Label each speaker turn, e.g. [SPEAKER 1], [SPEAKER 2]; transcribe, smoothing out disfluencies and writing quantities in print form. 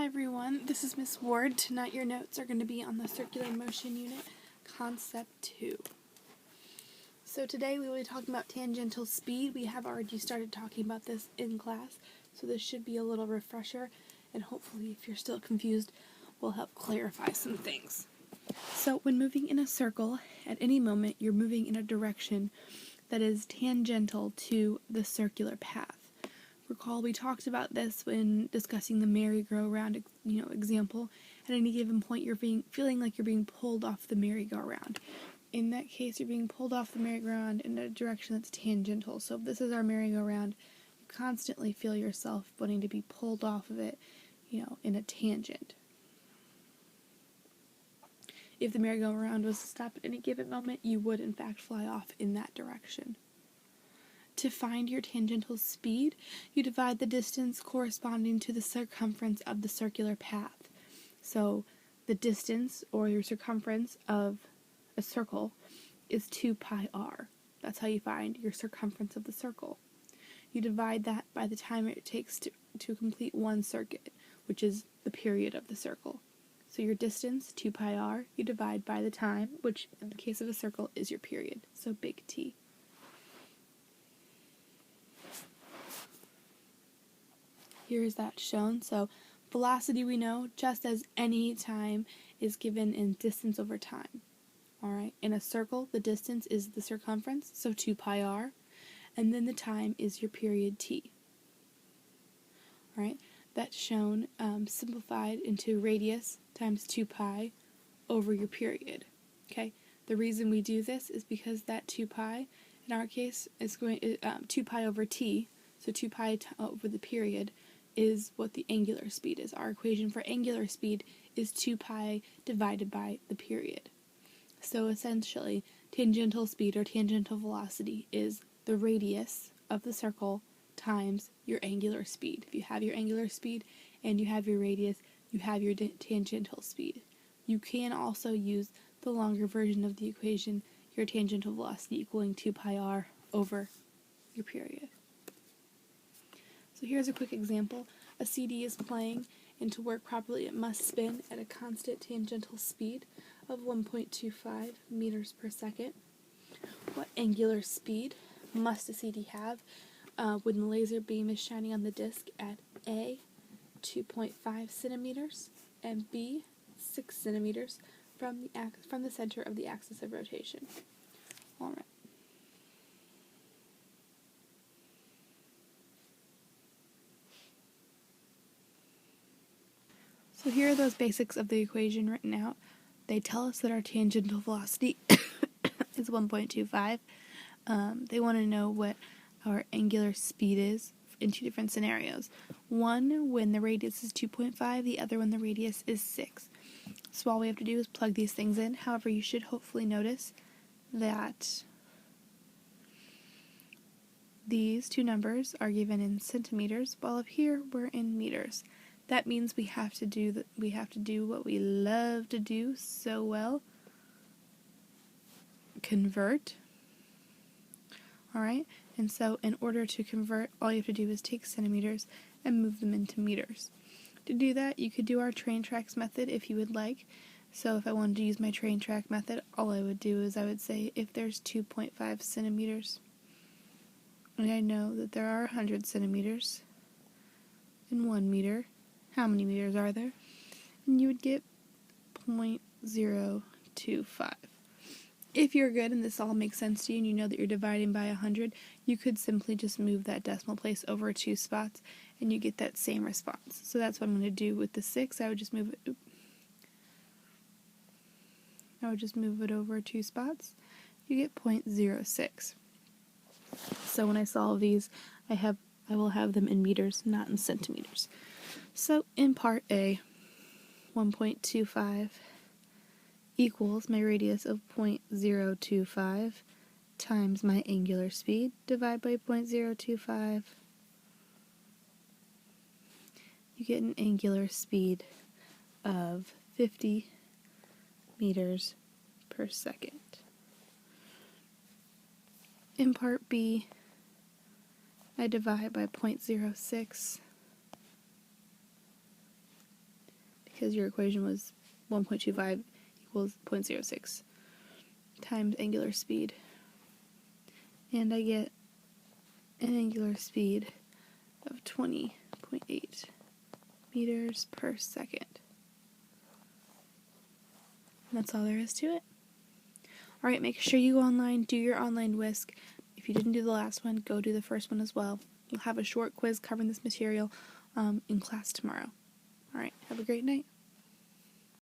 [SPEAKER 1] everyone, this is Miss Ward. Tonight your notes are going to be on the circular motion unit, concept 2. So today we will be talking about tangential speed. We have already started talking about this in class, so this should be a little refresher, and hopefully if you're still confused, will help clarify some things. So when moving in a circle, at any moment you're moving in a direction that is tangential to the circular path. Recall we talked about this when discussing the merry-go-round example. At any given point you're feeling like you're being pulled off the merry-go-round. In that case you're being pulled off the merry-go-round in a direction that's tangential. So if this is our merry-go-round, you constantly feel yourself wanting to be pulled off of it, in a tangent. If the merry-go-round was to stop at any given moment, you would in fact fly off in that direction. To find your tangential speed, you divide the distance corresponding to the circumference of the circular path. So the distance, or your circumference, of a circle is 2 pi r. That's how you find your circumference of the circle. You divide that by the time it takes to complete one circuit, which is the period of the circle. So your distance, 2 pi r, you divide by the time, which in the case of a circle is your period, so big T. Here is that shown. So velocity we know, just as any time is given in distance over time. Alright, in a circle, the distance is the circumference, so 2 pi r, and then the time is your period T. Alright, that's shown simplified into radius times 2 pi over your period. Okay, the reason we do this is because that 2 pi, in our case, is going 2 pi over T, so 2 pi over the period, is what the angular speed is. Our equation for angular speed is 2 pi divided by the period. So essentially, tangential speed or tangential velocity is the radius of the circle times your angular speed. If you have your angular speed and you have your radius, you have your tangential speed. You can also use the longer version of the equation, your tangential velocity equaling 2 pi r over your period. So here's a quick example. A CD is playing, and to work properly it must spin at a constant tangential speed of 1.25 meters per second. What angular speed must a CD have when the laser beam is shining on the disc at A, 2.5 centimeters, and B, 6 centimeters from the center of the axis of rotation? All right. So here are those basics of the equation written out. They tell us that our tangential velocity is 1.25. They want to know what our angular speed is in two different scenarios. One when the radius is 2.5, the other when the radius is 6. So all we have to do is plug these things in. However, you should hopefully notice that these two numbers are given in centimeters, while up here we're in meters. That means we have to do what we love to do so well. Convert. Alright? And so in order to convert, all you have to do is take centimeters and move them into meters. To do that, you could do our train tracks method if you would like. So if I wanted to use my train track method, all I would do is I would say if there's 2.5 centimeters, and I know that there are 100 centimeters in 1 meter, how many meters are there? And you would get 0.025. If you're good and this all makes sense to you and you know that you're dividing by 100, you could simply just move that decimal place over 2 spots and you get that same response. So that's what I'm going to do with the 6. I would just move it over 2 spots. You get 0.06. So when I solve these, I will have them in meters, not in centimeters. So in part A, 1.25 equals my radius of 0.025 times my angular speed, divide by 0.025. You get an angular speed of 50 meters per second. In part B, I divide by 0.06 because your equation was 1.25 equals 0.06 times angular speed. And I get an angular speed of 20.8 meters per second. And that's all there is to it. Alright, make sure you go online, do your online whisk. If you didn't do the last one, go do the first one as well. You'll have a short quiz covering this material in class tomorrow. Alright, have a great night.